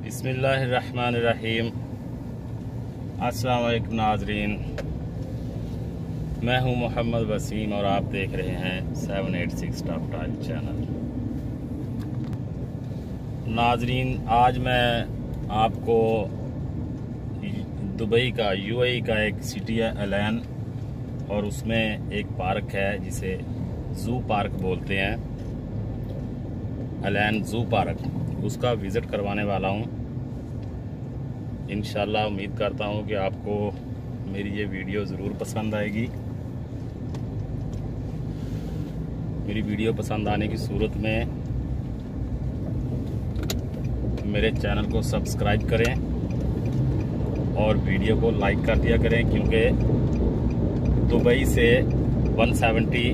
बिस्मिल्लाहिर्रहमानिर्रहीम। अस्सलाम वालेकुम नाजरीन, मैं हूं मोहम्मद वसीम और आप देख रहे हैं 786 टॉप टाइल चैनल। नाजरीन, आज मैं आपको दुबई का यूएई का एक सिटी है अलैन, और उसमें एक पार्क है जिसे जू पार्क बोलते हैं, अलैन जू पार्क, उसका विज़िट करवाने वाला हूं। इंशाल्लाह उम्मीद करता हूं कि आपको मेरी ये वीडियो ज़रूर पसंद आएगी। मेरी वीडियो पसंद आने की सूरत में मेरे चैनल को सब्सक्राइब करें और वीडियो को लाइक कर दिया करें, क्योंकि दुबई से 170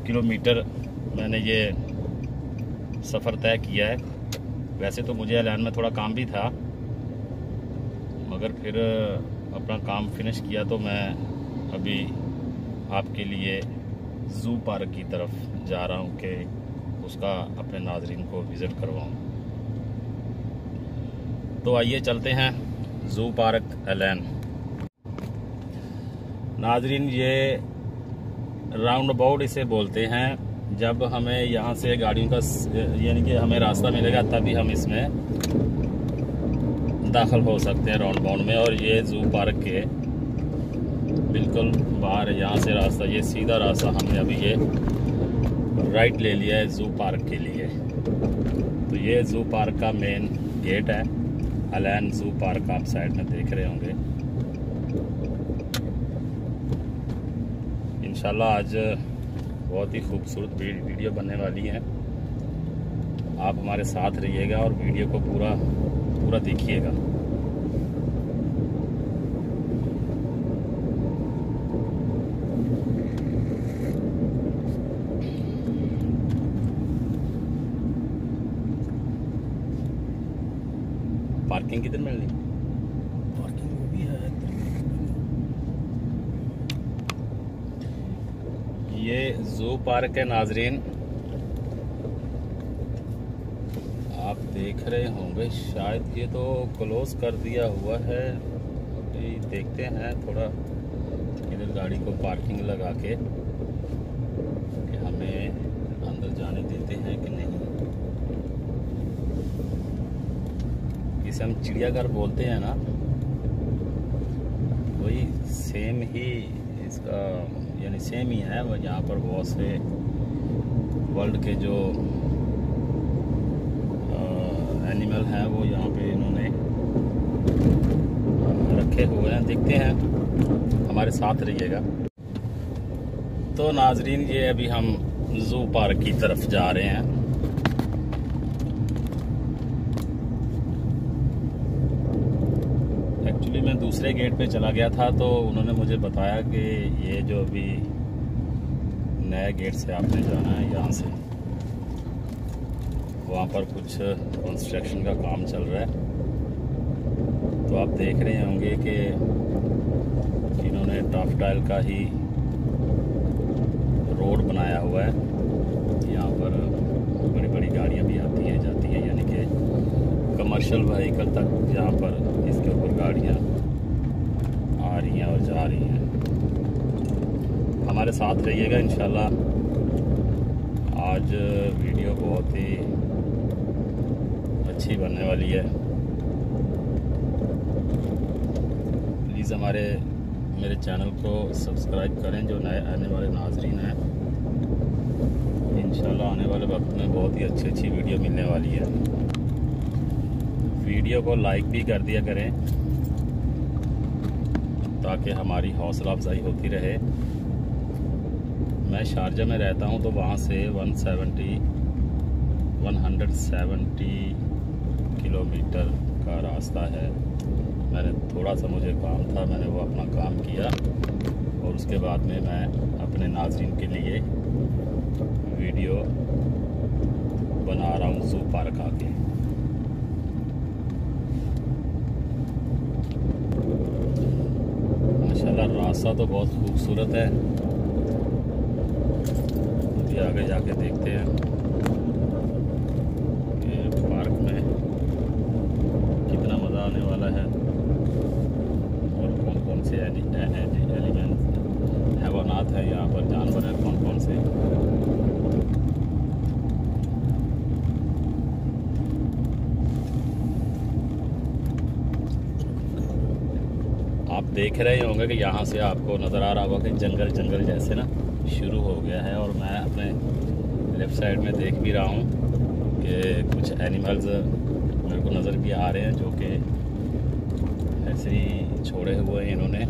किलोमीटर मैंने ये सफ़र तय किया है। वैसे तो मुझे अलैन में थोड़ा काम भी था, मगर फिर अपना काम फिनिश किया तो मैं अभी आपके लिए जू पार्क की तरफ जा रहा हूँ कि उसका अपने नाज़रीन को विज़िट करवाऊँ। तो आइए चलते हैं जू पार्क अलैन। नाज़रीन, ये राउंड अबाउट इसे बोलते हैं। जब हमें यहाँ से गाड़ियों का यानी कि हमें रास्ता मिलेगा तभी हम इसमें दाखिल हो सकते हैं राउंड अबाउट में। और ये जू पार्क के बिल्कुल बाहर है, यहाँ से रास्ता, ये सीधा रास्ता, हमने अभी ये राइट ले लिया है जू पार्क के लिए। तो ये जू पार्क का मेन गेट है, अलैन जू पार्क आप साइड में देख रहे होंगे। इंशाल्लाह आज बहुत ही खूबसूरत वीडियो बनने वाली है। आप हमारे साथ रहिएगा और वीडियो को पूरा देखिएगा। पार्किंग किधर मिलनी? पार्किंग वो भी है। ये जू पार्क है नाजरीन, आप देख रहे होंगे। शायद ये तो क्लोज कर दिया हुआ है। देखते हैं थोड़ा इधर गाड़ी को पार्किंग लगा के कि हमें अंदर जाने देते हैं कि नहीं। इसे हम चिड़ियाघर बोलते हैं ना, वही सेम ही इसका यानी सेम ही है। वो यहाँ पर बहुत से वर्ल्ड के जो एनिमल हैं वो यहाँ पे इन्होंने रखे हुए हैं। देखते हैं, हमारे साथ रहिएगा। तो नाजरीन, ये अभी हम जू पार्क की तरफ जा रहे हैं। एक्चुअली मैं दूसरे गेट पे चला गया था, तो उन्होंने मुझे बताया कि ये जो अभी नए गेट से आपने जाना है, यहाँ से वहाँ पर कुछ कंस्ट्रक्शन का काम चल रहा है। तो आप देख रहे होंगे कि इन्होंने टॉप टाइल का ही रोड बनाया हुआ है। यहाँ पर बड़ी बड़ी गाड़ियाँ भी आती हैं जाती हैं, यानी कि कमर्शियल व्हीकल तक यहाँ पर इसके ऊपर गाड़ियाँ आ रही हैं और जा रही हैं। हमारे साथ रहिएगा इंशाल्लाह। आज वीडियो बहुत ही अच्छी बनने वाली है। प्लीज़ मेरे चैनल को सब्सक्राइब करें जो नए आने वाले नाजरीन हैं। इंशाल्लाह आने वाले वक्त में बहुत ही अच्छी वीडियो मिलने वाली है। वीडियो को लाइक भी कर दिया करें ताकि हमारी हौसला अफजाई होती रहे। मैं शारजा में रहता हूं, तो वहां से 170 किलोमीटर का रास्ता है। मैंने थोड़ा सा, मुझे काम था, मैंने वो अपना काम किया और उसके बाद में मैं अपने नाज़रीन के लिए वीडियो बना रहा हूँ जू पार्क आके। माशाल्लाह रास्ता तो बहुत खूबसूरत है। अभी आगे जाके देखते हैं। देख रहे होंगे कि यहाँ से आपको नज़र आ रहा होगा कि जंगल जंगल जैसे ना शुरू हो गया है। और मैं अपने लेफ़्ट साइड में देख भी रहा हूँ कि कुछ एनिमल्स मेरे को नज़र भी आ रहे हैं, जो कि ऐसे ही छोड़े हुए हैं इन्होंने।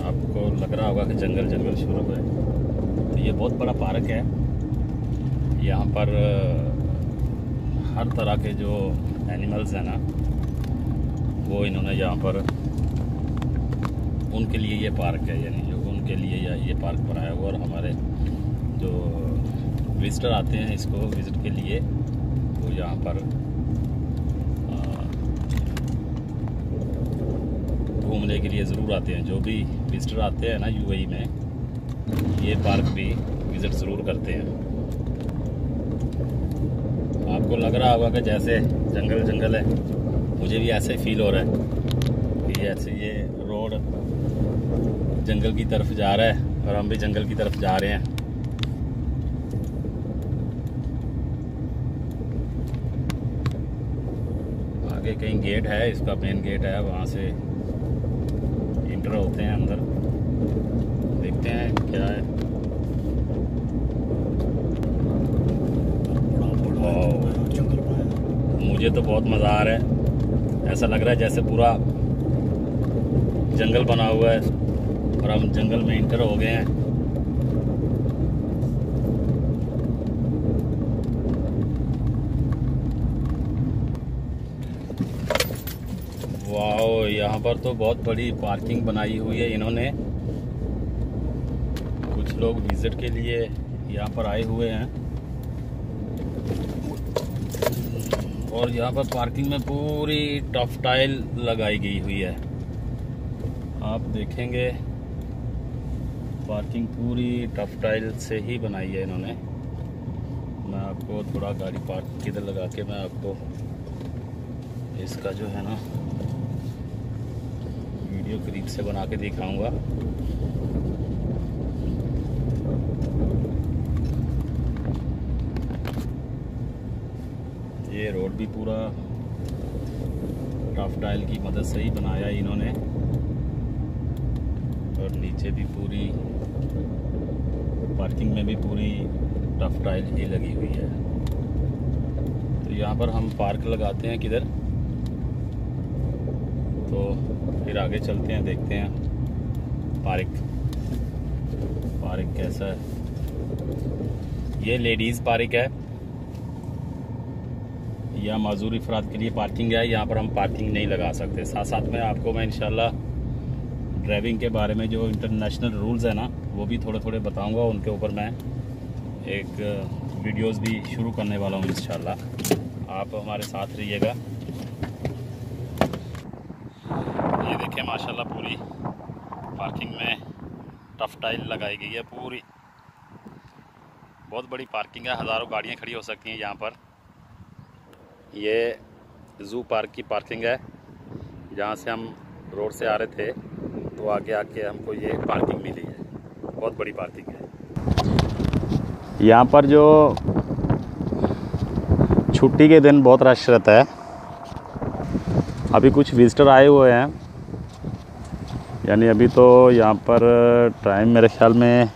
आपको लग रहा होगा कि जंगल जंगल शुरू है। तो ये बहुत बड़ा पार्क है। यहाँ पर हर तरह के जो एनिमल्स हैं ना, वो इन्होंने यहाँ पर उनके लिए ये पार्क है, यानी जो उनके लिए ये पार्क बनाया हुआ। और हमारे जो विजिटर आते हैं इसको विज़िट के लिए, वो यहाँ पर घूमने के लिए ज़रूर आते हैं। जो भी विजिटर आते हैं ना यूएई में, ये पार्क भी विज़िट ज़रूर करते हैं। आपको लग रहा होगा कि जैसे जंगल जंगल है, मुझे भी ऐसे फील हो रहा है कि ऐसे ये रोड जंगल की तरफ जा रहा है और हम भी जंगल की तरफ जा रहे हैं। आगे कहीं गेट है, इसका मेन गेट है, वहाँ से इंटर होते हैं अंदर। देखते हैं क्या है। मुझे तो बहुत मज़ा आ रहा है। ऐसा लग रहा है जैसे पूरा जंगल बना हुआ है और हम जंगल में इंटर हो गए हैं। वाह, यहाँ पर तो बहुत बड़ी पार्किंग बनाई हुई है इन्होंने। कुछ लोग विजिट के लिए यहाँ पर आए हुए हैं और यहाँ पर पार्किंग में पूरी टफ टाइल लगाई गई हुई है। आप देखेंगे पार्किंग पूरी टफ टाइल से ही बनाई है इन्होंने। मैं आपको थोड़ा गाड़ी पार्क किधर लगा के मैं आपको इसका जो है ना वीडियो करीब से बना के दिखाऊंगा। ये रोड भी पूरा टफ टाइल की मदद से ही बनाया इन्होंने और नीचे भी पूरी पार्किंग में भी पूरी टफ टाइल ही लगी हुई है। तो यहाँ पर हम पार्क लगाते हैं किधर, तो फिर आगे चलते हैं, देखते हैं पार्क कैसा है। ये लेडीज़ पार्क है या माजूर अफराद के लिए पार्किंग है। यहाँ पर हम पार्किंग नहीं लगा सकते। साथ साथ में आपको मैं इंशाल्लाह ड्राइविंग के बारे में जो इंटरनेशनल रूल्स है ना, वो भी थोड़े थोड़े बताऊंगा। उनके ऊपर मैं एक वीडियोस भी शुरू करने वाला हूँ इंशाल्लाह। आप हमारे साथ रहिएगा। ये देखिए माशाल्लाह पूरी पार्किंग में टफ टाइल लगाई गई है। पूरी बहुत बड़ी पार्किंग है, हज़ारों गाड़ियाँ खड़ी हो सकती हैं यहाँ पर। ये ज़ू पार्क की पार्किंग है। जहाँ से हम रोड से आ रहे थे तो आगे आके हमको ये पार्किंग मिली है। बहुत बड़ी पार्किंग है। यहाँ पर जो छुट्टी के दिन बहुत रश रहता है। अभी कुछ विजिटर आए हुए हैं, यानी अभी तो यहाँ पर टाइम मेरे ख्याल में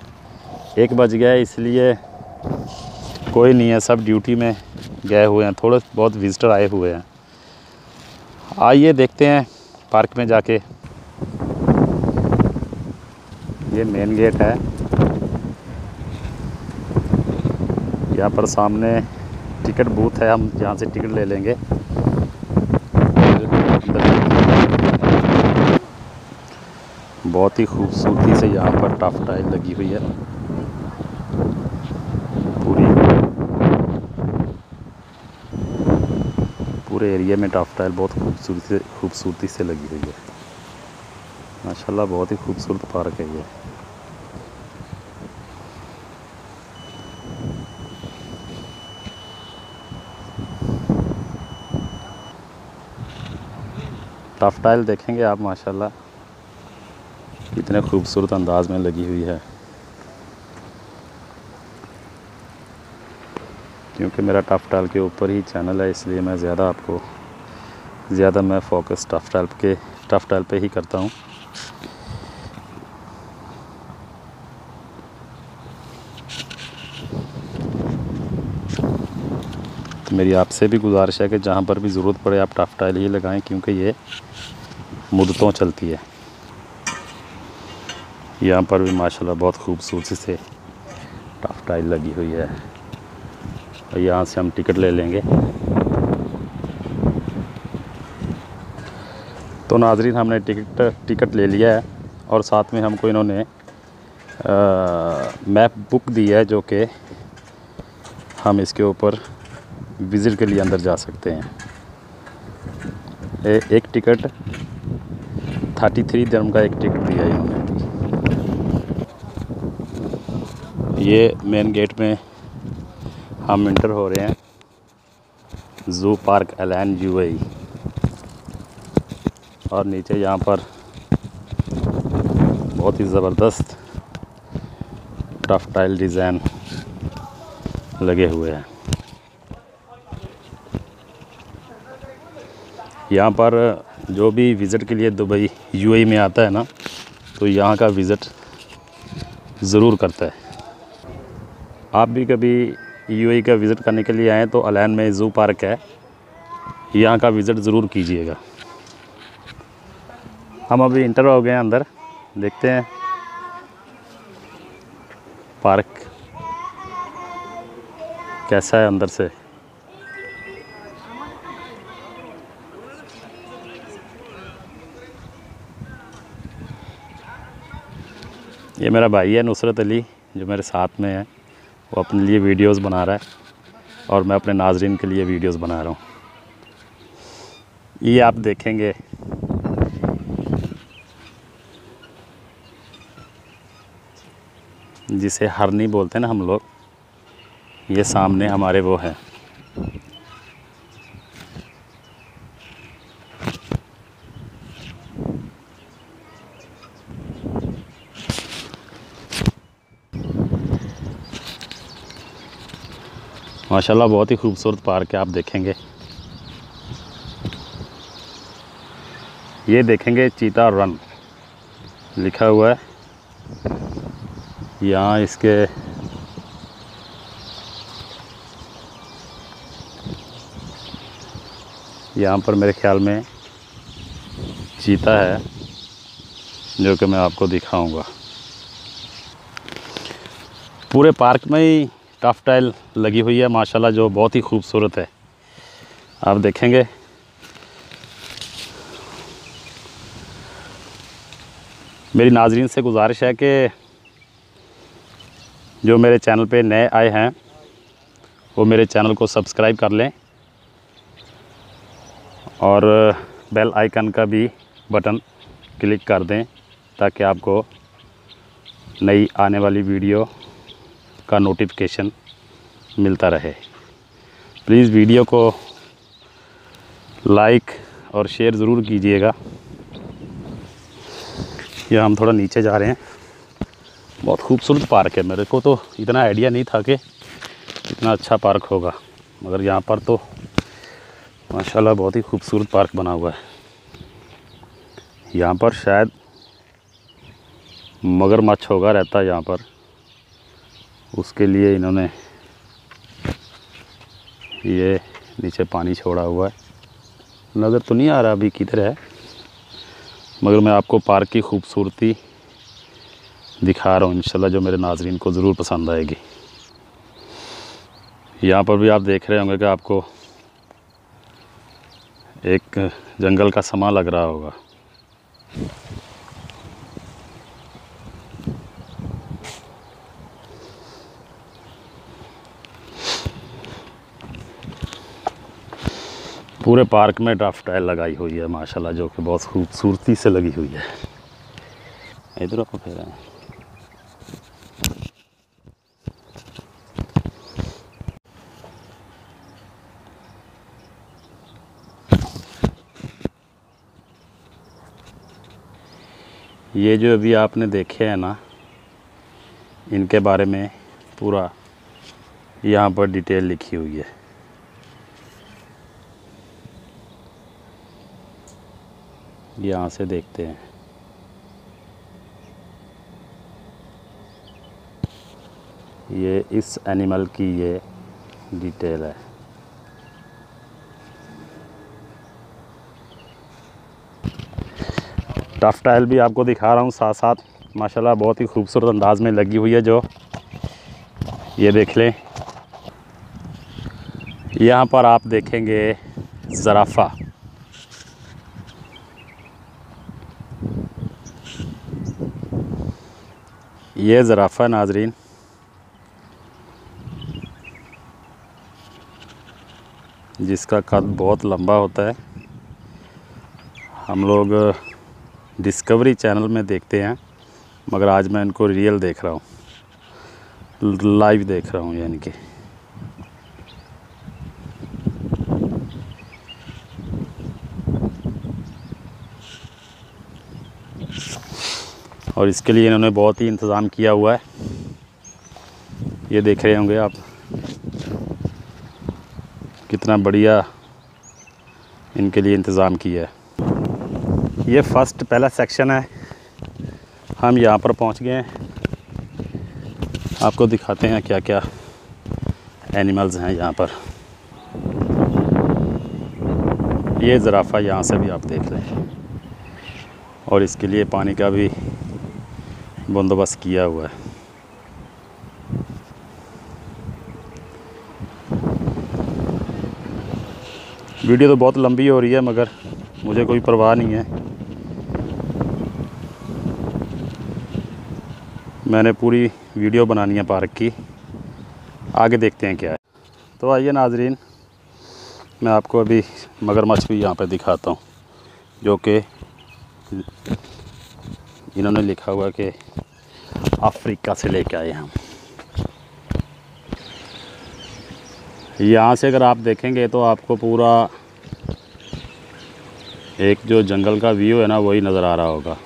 1 बज गया है, इसलिए कोई नहीं है, सब ड्यूटी में गए हुए हैं। थोड़े बहुत विजिटर आए हुए हैं। आइए देखते हैं पार्क में जाके। ये मेन गेट है। यहाँ पर सामने टिकट बूथ है, हम यहाँ से टिकट ले लेंगे। बहुत ही खूबसूरती से यहाँ पर टफ टाइल लगी हुई है। पूरे एरिया में टफ टाइल बहुत खूबसूरती से लगी हुई है। माशाल्लाह बहुत ही खूबसूरत पार्क है ये। टफ टाइल देखेंगे आप, माशाल्लाह कितने खूबसूरत अंदाज में लगी हुई है। क्योंकि मेरा टफ टाइल के ऊपर ही चैनल है, इसलिए मैं ज़्यादा आपको ज़्यादा मैं फोकस टफ टाइल पे ही करता हूँ। तो मेरी आपसे भी गुजारिश है कि जहाँ पर भी ज़रूरत पड़े आप टफ टाइल ही लगाएं, क्योंकि ये मुद्दतों चलती है। यहाँ पर भी माशाल्लाह बहुत खूबसूरती से टफ टाइल लगी हुई है। और यहाँ से हम टिकट ले लेंगे। तो नाज़रीन, हमने टिकट ले लिया है और साथ में हमको इन्होंने मैप बुक दी है, जो कि हम इसके ऊपर विज़िट के लिए अंदर जा सकते हैं। एक टिकट 33 दिरहम का एक टिकट दिया है इन्होंने। ये मेन गेट में हम इंटर हो रहे हैं, ज़ू पार्क एल-एन UAE। और नीचे यहाँ पर बहुत ही ज़बरदस्त टफ टाइल डिज़ाइन लगे हुए हैं। यहाँ पर जो भी विज़िट के लिए दुबई UAE में आता है ना, तो यहाँ का विज़िट ज़रूर करता है। आप भी कभी UAE का विज़िट करने के लिए आएँ तो एल-एन में ज़ू पार्क है, यहाँ का विज़िट ज़रूर कीजिएगा। हम अभी इंटर हो गए हैं अंदर, देखते हैं पार्क कैसा है अंदर से। ये मेरा भाई है नुसरत अली, जो मेरे साथ में है। वो अपने लिए वीडियोस बना रहा है और मैं अपने नाज़रीन के लिए वीडियोस बना रहा हूँ। ये आप देखेंगे जिसे हरनी बोलते हैं ना हम लोग, ये सामने हमारे वो है। माशाल्लाह बहुत ही खूबसूरत पार्क है। आप देखेंगे, ये देखेंगे चीता रन लिखा हुआ है यहाँ। इसके यहाँ पर मेरे ख्याल में चीता है, जो कि मैं आपको दिखाऊंगा। पूरे पार्क में ही टफ टाइल लगी हुई है माशाल्लाह, जो बहुत ही खूबसूरत है। आप देखेंगे मेरी नाज़रीन से गुजारिश है कि जो मेरे चैनल पे नए आए हैं वो मेरे चैनल को सब्सक्राइब कर लें और बेल आइकन का भी बटन क्लिक कर दें, ताकि आपको नई आने वाली वीडियो का नोटिफिकेशन मिलता रहे। प्लीज़ वीडियो को लाइक और शेयर ज़रूर कीजिएगा। यह हम थोड़ा नीचे जा रहे हैं। बहुत खूबसूरत पार्क है। मेरे को तो इतना आइडिया नहीं था कि इतना अच्छा पार्क होगा, मगर यहाँ पर तो माशाल्लाह बहुत ही खूबसूरत पार्क बना हुआ है। यहाँ पर शायद मगरमच्छ होगा रहता है यहाँ पर, उसके लिए इन्होंने ये नीचे पानी छोड़ा हुआ है। नज़र तो नहीं आ रहा अभी किधर है, मगर मैं आपको पार्क की खूबसूरती दिखा रहा हूँ इंशाल्लाह, जो मेरे नाज़रीन को ज़रूर पसंद आएगी। यहाँ पर भी आप देख रहे होंगे कि आपको एक जंगल का समा लग रहा होगा। पूरे पार्क में टफ टाइल लगाई हुई है माशाल्लाह, जो कि बहुत खूबसूरती से लगी हुई है। इधर आप फिर ये जो अभी आपने देखे हैं ना, इनके बारे में पूरा यहाँ पर डिटेल लिखी हुई है। यहाँ से देखते हैं। ये इस एनिमल की ये डिटेल है। टफ टाइल भी आपको दिखा रहा हूँ साथ साथ, माशाल्लाह बहुत ही खूबसूरत अंदाज में लगी हुई है। जो ये देख लें, यहाँ पर आप देखेंगे ज़राफ़ा। ये ज़राफ़ा नाजरीन जिसका कद बहुत लंबा होता है। हम लोग डिस्कवरी चैनल में देखते हैं, मगर आज मैं इनको रियल देख रहा हूँ, लाइव देख रहा हूँ यानी कि। और इसके लिए इन्होंने बहुत ही इंतज़ाम किया हुआ है। ये देख रहे होंगे आप कितना बढ़िया इनके लिए इंतज़ाम किया है। ये पहला सेक्शन है, हम यहाँ पर पहुँच गए हैं। आपको दिखाते हैं क्या क्या एनिमल्स हैं यहाँ पर। ये ज़राफ़ा यहाँ से भी आप देख लें, और इसके लिए पानी का भी बंदोबस्त किया हुआ है। वीडियो तो बहुत लंबी हो रही है, मगर मुझे कोई परवाह नहीं है। मैंने पूरी वीडियो बनानी है पार्क की। आगे देखते हैं क्या है। तो आइए नाजरीन, मैं आपको अभी मगरमच्छ भी यहाँ पे दिखाता हूँ, जो कि इन्होंने लिखा हुआ कि अफ्रीका से लेके आए हम। यहाँ से अगर आप देखेंगे तो आपको पूरा एक जो जंगल का व्यू है ना, वही नज़र आ रहा होगा।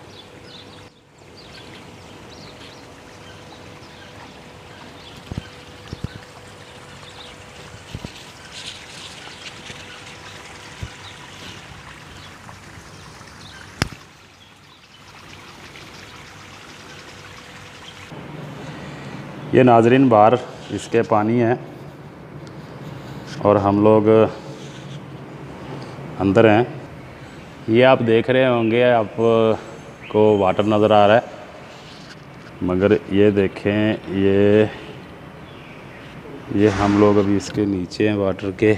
ये नाजरीन बाहर इसके पानी है और हम लोग अंदर हैं। ये आप देख रहे होंगे, आपको वाटर नज़र आ रहा है, मगर ये देखें, ये हम लोग अभी इसके नीचे हैं वाटर के।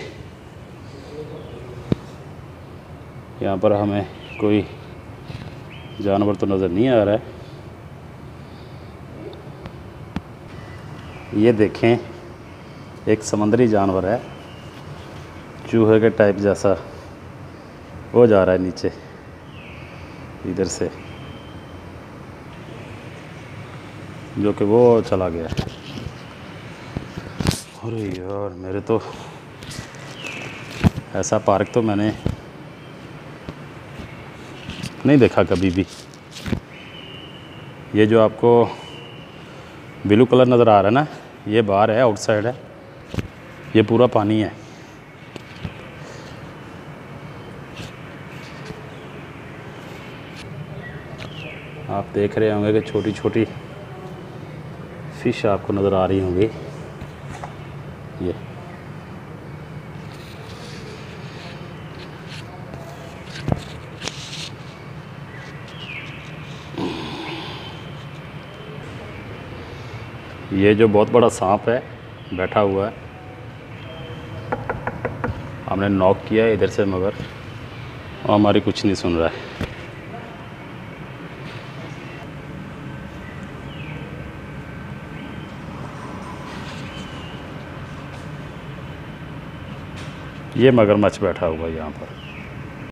यहाँ पर हमें कोई जानवर तो नज़र नहीं आ रहा है। ये देखें, एक समुद्री जानवर है, चूहे के टाइप जैसा, वो जा रहा है नीचे इधर से, जो कि वो चला गया। अरे यार, मेरे तो ऐसा पार्क तो मैंने नहीं देखा कभी भी। ये जो आपको ब्लू कलर नज़र आ रहा है ना, ये बाहर है, आउटसाइड है। ये पूरा पानी है। आप देख रहे होंगे कि छोटी छोटी फिश आपको नज़र आ रही होंगी। ये जो बहुत बड़ा सांप है बैठा हुआ है, हमने नॉक किया है इधर से, मगर वो हमारी कुछ नहीं सुन रहा है। ये मगरमच्छ बैठा हुआ है यहाँ पर।